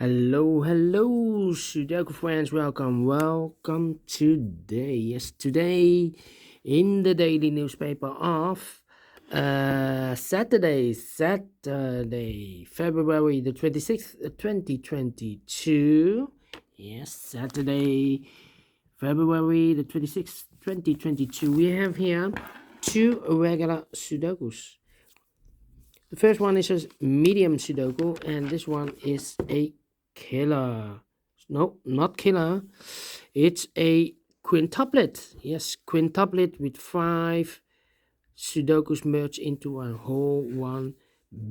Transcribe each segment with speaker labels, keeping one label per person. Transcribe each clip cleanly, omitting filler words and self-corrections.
Speaker 1: Hello, Sudoku friends. Welcome today. Yes, today in the daily newspaper of Saturday, February the 26th, 2022. Yes, Saturday, February the 26th, 2022. We have here two regular Sudokus. The first one is a medium Sudoku, and this one is a killer. No, not killer. It's a quintuplet. Yes, quintuplet with 5 Sudokus merged into a whole one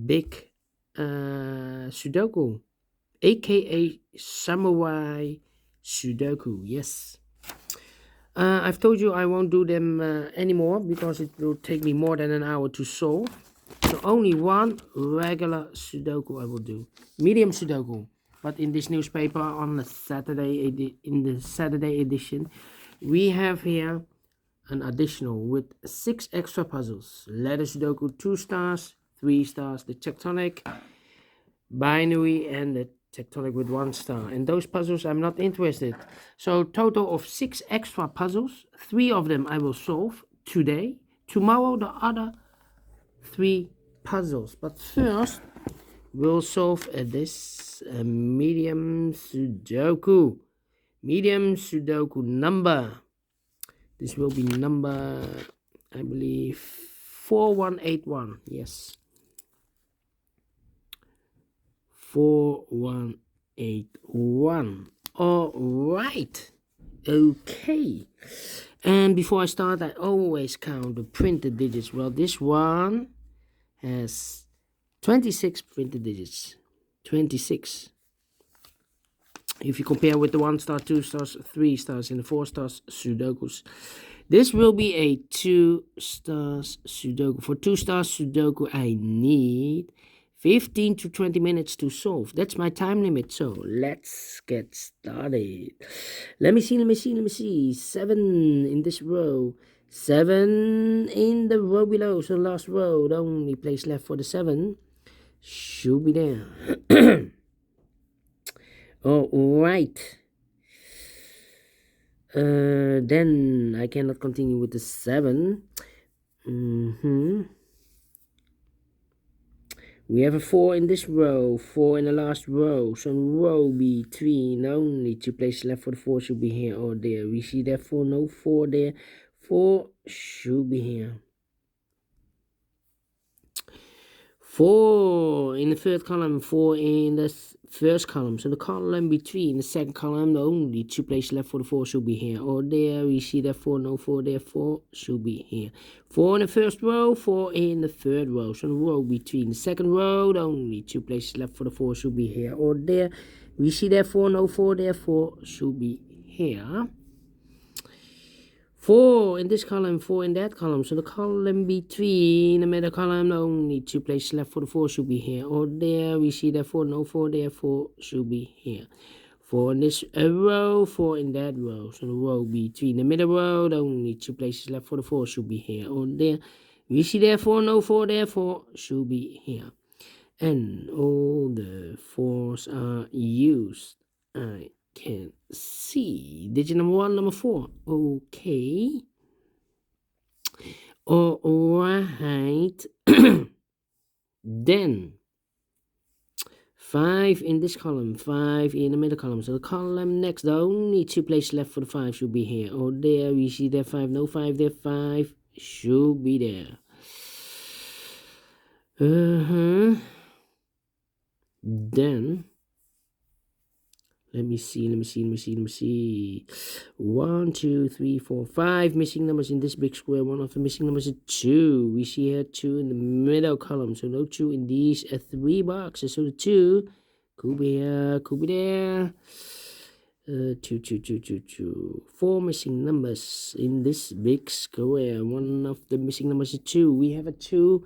Speaker 1: big Sudoku, aka Samurai Sudoku. Yes. I've told you I won't do them anymore because it will take me more than an hour to solve. So only one regular Sudoku I will do, medium Sudoku. But in this newspaper on the Saturday edition, we have here an additional with 6 extra puzzles. Letter Sudoku 2 stars, 3 stars, the tectonic, binary, and the tectonic with 1 star. And those puzzles I'm not interested. So total of 6 extra puzzles. 3 of them I will solve today. Tomorrow the other 3 puzzles. But first we'll solve this medium Sudoku. Medium Sudoku number. This will be number, I believe, 4181. Yes. 4181. All right. Okay. And before I start, I always count the printed digits. Well, this one has 26 printed digits. 26. If you compare with the 1 star, 2 stars, 3 stars, and the 4 stars Sudokus. This will be a 2 stars Sudoku. For 2 stars Sudoku, I need 15 to 20 minutes to solve. That's my time limit. So let's get started. Let me see. 7 in this row. 7 in the row below. So last row, the only place left for the 7 should be there. All right. Then I cannot continue with the 7. We have a 4 in this row, 4 in the last row. So row between, only 2 places left for the 4 should be here or there. We see therefore no 4 there. 4 should be here. 4 in the third column, 4 in the first column. So the column between the second column, the only 2 places left for the 4 should be here or there. We see therefore no 4 there, 4 should be here. 4 in the first row, 4 in the third row. So the row between the second row, the only 2 places left for the 4 should be here or there. We see therefore no 4 there, 4 should be here. 4 in this column, 4 in that column. So the column between the middle column, only 2 places left for the 4 should be here or there. We see therefore no 4 there, 4 should be here. 4 in this row, 4 in that row. So the row between the middle row, the only 2 places left for the 4 should be here or there. We see therefore no 4 there, 4 should be here. And all the 4s are used. I can see digit number 1, number 4. Okay. All right. Then 5 in this column, 5 in the middle column. So the column next, the only 2 places left for the 5 should be here or there. We see there 5, no 5 there, 5 should be there. Then let me see. 1, 2, 3, 4, 5 missing numbers in this big square. One of the missing numbers is 2. We see here 2 in the middle column. So no 2 in these 3 boxes. So the 2 could be here, could be there. 2. 4 missing numbers in this big square. One of the missing numbers is 2. We have a 2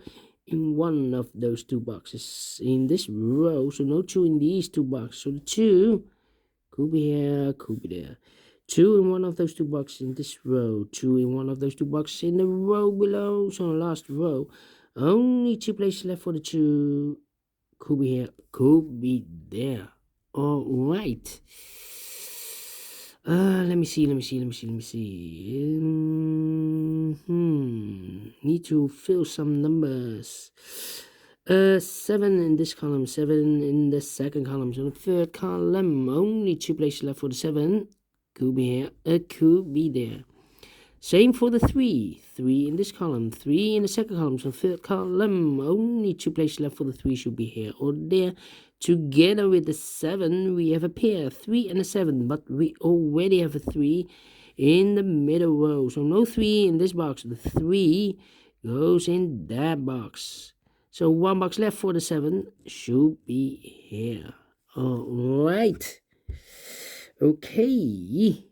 Speaker 1: in one of those 2 boxes in this row. So no 2 in these 2 boxes. So the 2 could be here, could be there. 2 in one of those 2 boxes in this row. 2 in one of those 2 boxes in the row below. So the last row, only 2 places left for the 2. Could be here, could be there. All right. Let me see. Need to fill some numbers. 7 in this column, 7 in the second column. So the third column, only 2 places left for the 7. Could be here, it could be there. Same for the 3. 3 in this column, 3 in the second column. So third column, only 2 places left for the 3 should be here or there. Together with the 7, we have a pair, 3 and a 7. But we already have a 3 in the middle row. So no 3 in this box. The 3 goes in that box. So 1 box left for the 7 should be here. All right. Okay.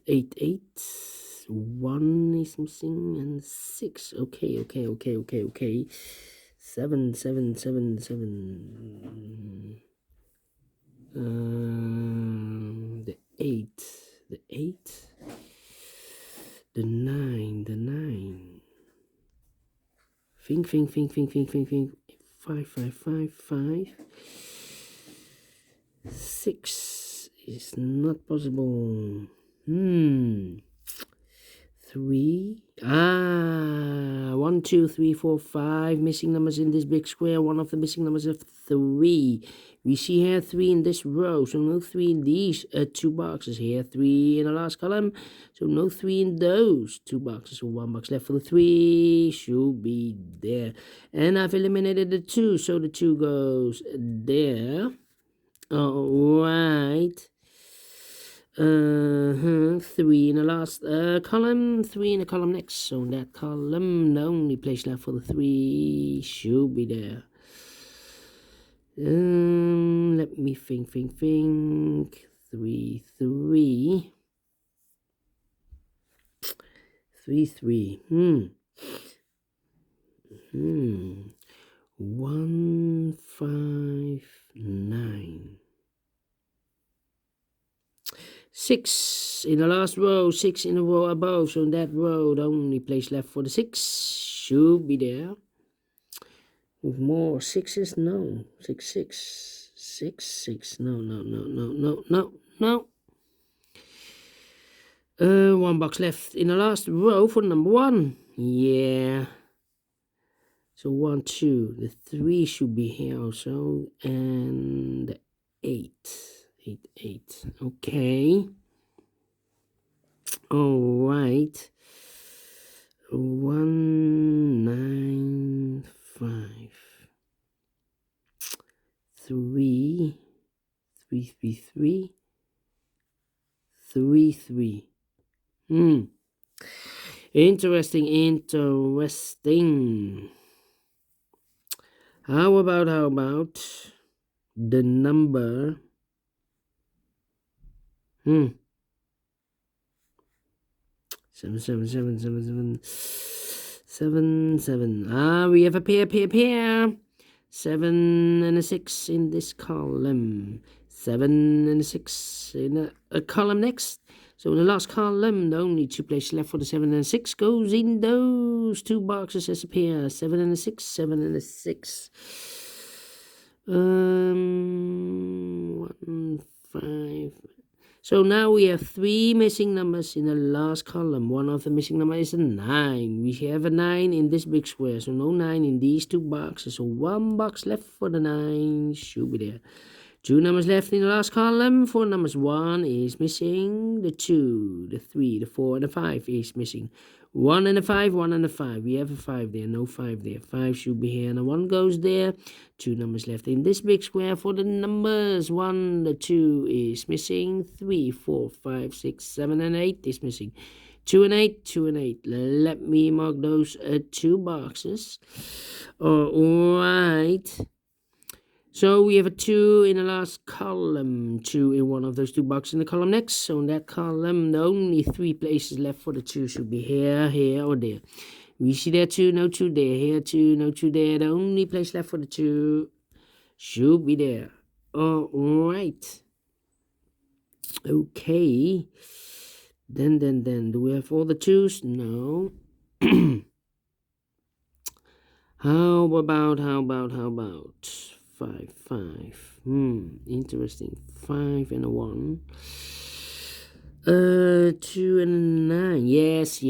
Speaker 1: 8. 1 is missing and 6. Okay. 7. The 8. The 9. Think. 5. 6 is not possible. 3. 1, 2, 3, 4, 5 missing numbers in this big square. One of the missing numbers is 3. We see here 3 in this row, so no 3 in these 2 boxes here. 3 in the last column, so no 3 in those 2 boxes. So 1 box left for the 3 should be there. And I've eliminated the 2, so the 2 goes there. All right. 3 in the last column, 3 in the column next. So that column, the only place left for the 3 should be there. Let me think. 3. 3. 1, 5, 9. 6 in the last row, 6 in the row above. So in that row, the only place left for the 6 should be there. With more 6s, no. 6. No. 1 box left in the last row for number 1. Yeah. So 1, 2. The 3 should be here also. And the 8. 8. Okay. All right. 1, 9, 5. 3. 3. 3. Interesting. How about the number 7. We have a pair. 7 and a 6 in this column. 7 and a 6 in a column next. So in the last column, the only 2 places left for the 7 and 6 goes in those 2 boxes as a pair. 7 and a 6. 1, 5. So now we have 3 missing numbers in the last column. One of the missing numbers is a 9. We have a 9 in this big square, so no 9 in these 2 boxes. So 1 box left for the 9 should be there. 2 numbers left in the last column. 4 numbers. 1 is missing. The 2, the 3, the 4, and the 5 is missing. 1 and a 5. We have a 5 there. No 5 there. 5 should be here, and a 1 goes there. 2 numbers left in this big square for the numbers. 1, the 2 is missing. 3, 4, 5, 6, 7, and 8 is missing. 2 and 8. Let me mark those 2 boxes. All right. So we have a 2 in the last column, 2 in one of those 2 boxes in the column next. So in that column, the only 3 places left for the 2 should be here, or there. We see there 2, no 2 there. Here 2, no 2 there. The only place left for the 2 should be there. All right. Okay. Then, do we have all the 2s? No. How about 5, 5. Interesting. 5 and a 1. 2 and a 9. Yes.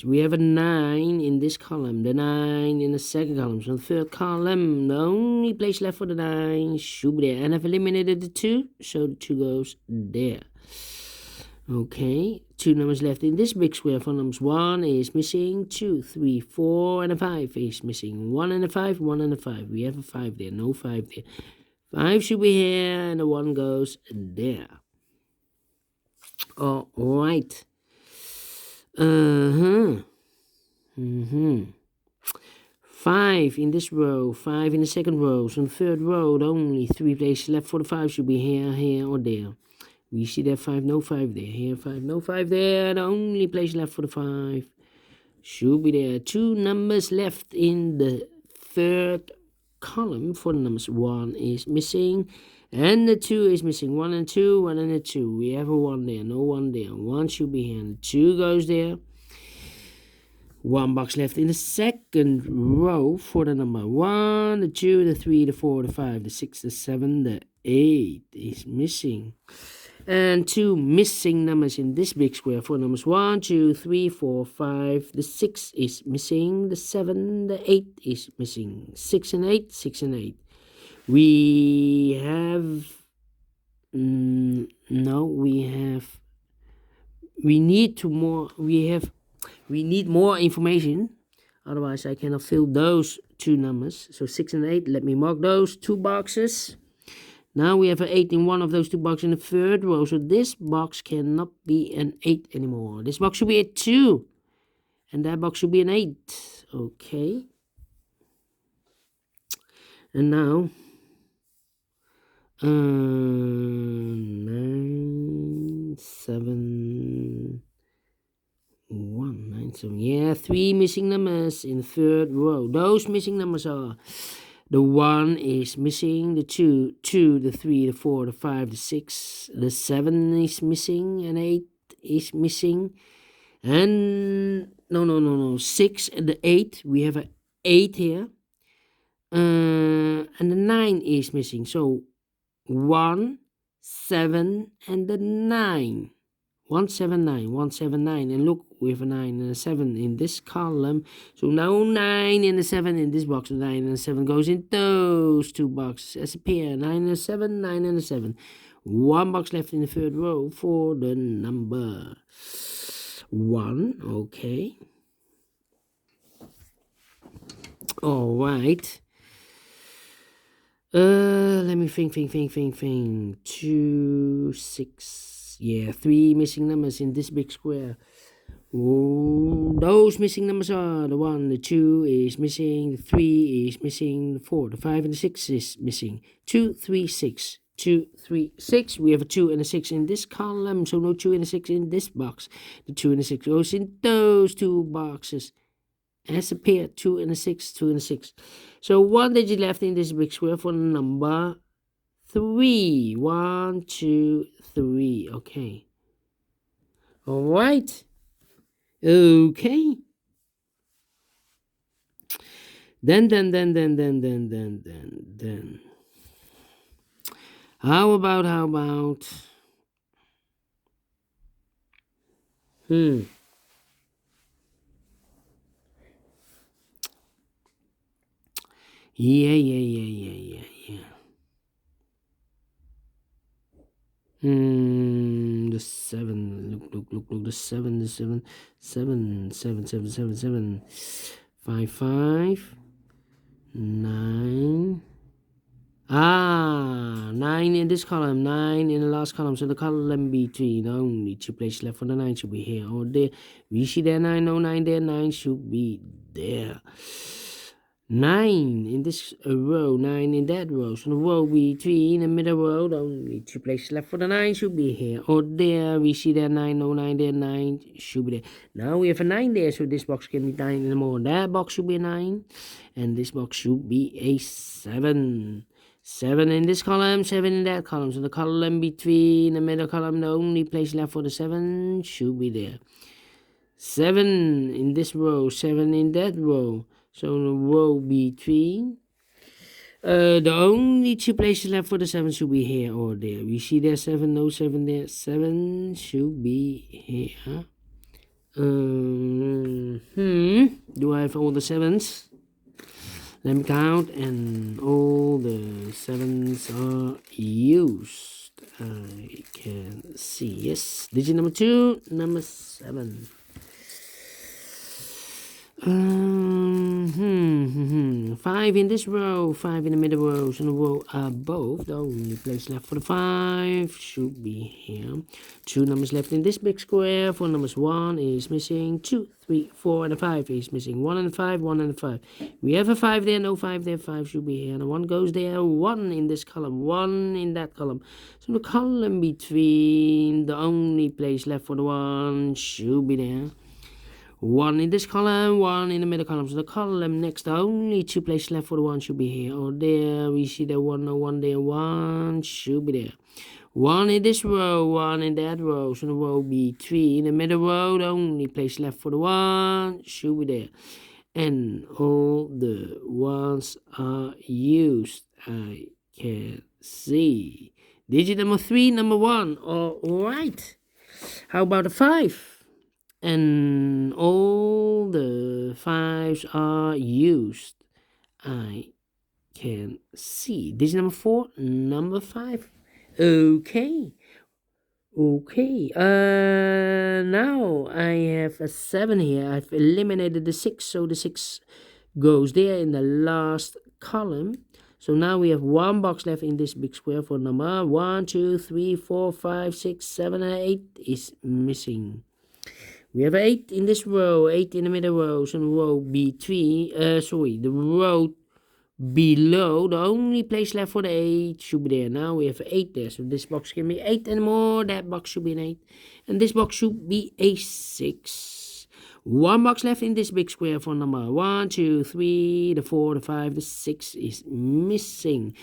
Speaker 1: We have a 9 in this column. The 9 in the second column. So the third column, the only place left for the 9 should be there. And I've eliminated the 2, so the 2 goes there. Okay, 2 numbers left in this big square. For numbers 1 is missing, 2, 3, 4, and a 5 is missing. 1 and a 5, 1 and a 5. We have a 5 there, no 5 there. 5 should be here, and the 1 goes there. All right. 5 in this row, 5 in the second row. So in the third row, only 3 places left for the 5 should be here, or there. We see that 5, no 5 there. Here, 5, no 5 there. The only place left for the 5 should be there. 2 numbers left in the third column for the numbers. 1 is missing, and the 2 is missing. 1 and 2, 1 and a 2. We have a 1 there, no 1 there. 1 should be here, and 2 goes there. 1 box left in the second row for the number 1, the 2, the 3, the 4, the 5, the 6, the 7, the 8 is missing. And 2 missing numbers in this big square for numbers 1, 2, 3, 4, 5. The 6 is missing. The 7, the 8 is missing. 6 and 8, 6 and 8. We have we need more information. Otherwise, I cannot fill those 2 numbers. So 6 and 8. Let me mark those 2 boxes. Now we have an 8 in one of those 2 boxes in the third row. So this box cannot be an 8 anymore. This box should be a 2. And that box should be an 8. Okay. And now 9, 7, 1, 9, 7. Yeah, 3 missing numbers in the third row. Those missing numbers are: the 1 is missing, the 2, the 3, the 4, the 5, the 6, the 7 is missing, and 8 is missing. And no, 6 and the 8. We have an 8 here. And the 9 is missing. So 1, 7, and the 9. 179, and look, we have a 9 and a 7 in this column. So now 9 and a 7 in this box. 9 and a 7 goes in those 2 boxes as a pair. 9 and a 7, 9 and a 7. 1 box left in the third row for the number 1. Okay. All right. Let me think. 2, 6. Yeah, 3 missing numbers in this big square. Those missing numbers are: the 1, the 2 is missing, the 3 is missing, the 4, the 5, and the 6 is missing. 2, 3, 6. 2, 3, 6. We have a 2 and a 6 in this column, so no 2 and a 6 in this box. The 2 and a 6 goes in those 2 boxes as a pair. 2 and a 6, 2 and a 6. So 1 digit left in this big square for number 3. 1, 2, 3. Okay. All right. Okay. Then. How about? Yeah. The 7. Look. The 7. 7. 5. 9. 9 in this column, 9 in the last column. So the column between only 2 places left for the 9 should be here or there. We see there 9, no 9 there. 9 should be there. 9 in this row, 9 in that row. So the row between the middle row, only 2 places left for the 9 should be here or there. We see there 9, no 9 there. 9 should be there. Now we have a 9 there, so this box can be 9 anymore. That box should be a 9, and this box should be a 7. 7 in this column, 7 in that column. So the column between the middle column, the only place left for the 7 should be there. 7 in this row, 7 in that row. So the row between. The only two places left for the 7 should be here or there. We see there 7, no 7 there. 7 should be here. Do I have all the 7s? Let me count, and all the 7s are used. I can see, yes. Digit number 2, number 7. 5 in this row, 5 in the middle rows, and the row above. The only place left for the 5 should be here. 2 numbers left in this big square. 4 numbers, 1 is missing, 2, 3, 4, and a 5 is missing. 1 and a 5, 1 and a 5. We have a 5 there, no 5 there, 5 should be here. And a 1 goes there, 1 in this column, 1 in that column. So the column between, the only place left for the 1 should be there. 1 in this column, 1 in the middle column. So the column next, the only two places left for the 1 should be here or there. We see the 1, no 1 there, 1 should be there. 1 in this row, 1 in that row. So the row between, in the middle row, the only place left for the 1 should be there. And all the 1s are used. I can see. Digit number 3, number 1. All right. How about the 5? And all the 5s are used. I can see. Digit number 4, number 5. Okay. Now I have a 7 here. I've eliminated the 6, so the 6 goes there in the last column. So now we have 1 box left in this big square for number 1, 2, 3, 4, 5, 6, 7, and 8 is missing. We have 8 in this row, 8 in the middle row, so the row between, the row below, the only place left for the 8 should be there. Now we have 8 there, so this box can be 8 anymore, that box should be an 8, and this box should be a 6. 1 box left in this big square for number 1, 2, 3, the 4, the 5, the 6 is missing.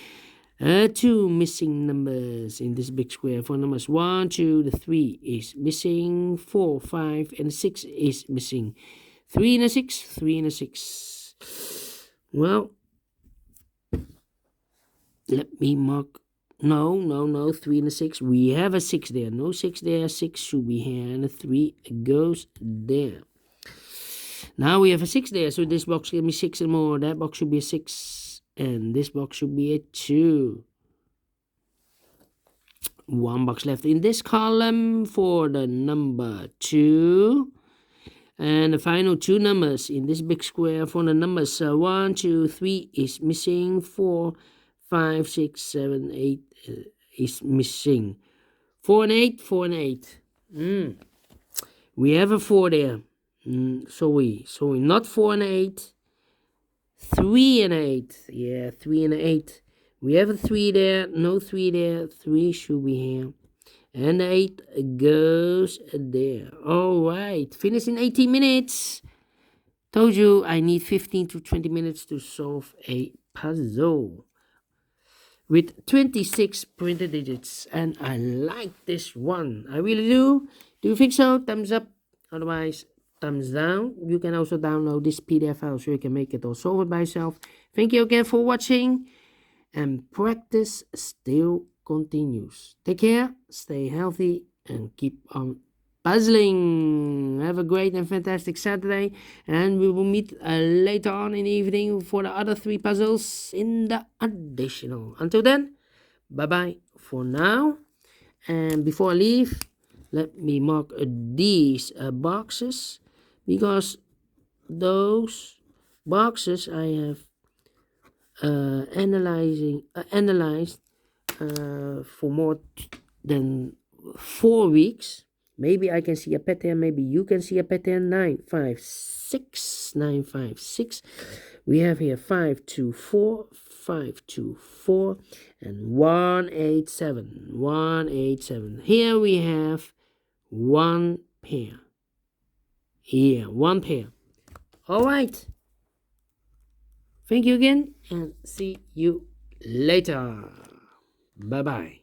Speaker 1: 2 missing numbers in this big square. For numbers 1, 2, the 3 is missing. 4, 5, and 6 is missing. 3 and a 6, 3 and a 6. Well, let me mark. No, 3 and a 6. We have a 6 there. No 6 there. 6 should be here, and a 3 goes there. Now we have a 6 there, so this box can be 6 and more. That box should be a 6. And this box should be a 2. 1 box left in this column for the number 2. And the final 2 numbers in this big square for the numbers 1, 2, 3 is missing. 4, 5, 6, 7, 8 is missing. 4 and 8, 4 and 8. We have a 4 there. Sorry, not 4 and 8. 3 and 8. Yeah, 3 and 8. We have a 3 there. No 3 there. 3 should be here. And 8 goes there. Alright. Finish in 18 minutes. Told you I need 15 to 20 minutes to solve a puzzle. With 26 printed digits. And I like this one. I really do. Do you think so? Thumbs up. Otherwise, thumbs down. You can also download this PDF file so you can make it or solve it by yourself. Thank you again for watching, and practice still continues. Take care, stay healthy, and keep on puzzling. Have a great and fantastic Saturday, and we will meet later on in the evening for the other 3 puzzles in the additional. Until then, bye bye for now. And before I leave, let me mark these boxes, because those boxes I have analyzed for more than 4 weeks. Maybe I can see a pattern, maybe you can see a pattern. 9, 5, 6, 9, 5, 6. We have here 5, 2, 4, 5, 2, 4, and 1, 8, 7, 1, 8, 7. Here we have 1 pair. Here, 1 pair. Alright. Thank you again, and see you later. Bye-bye.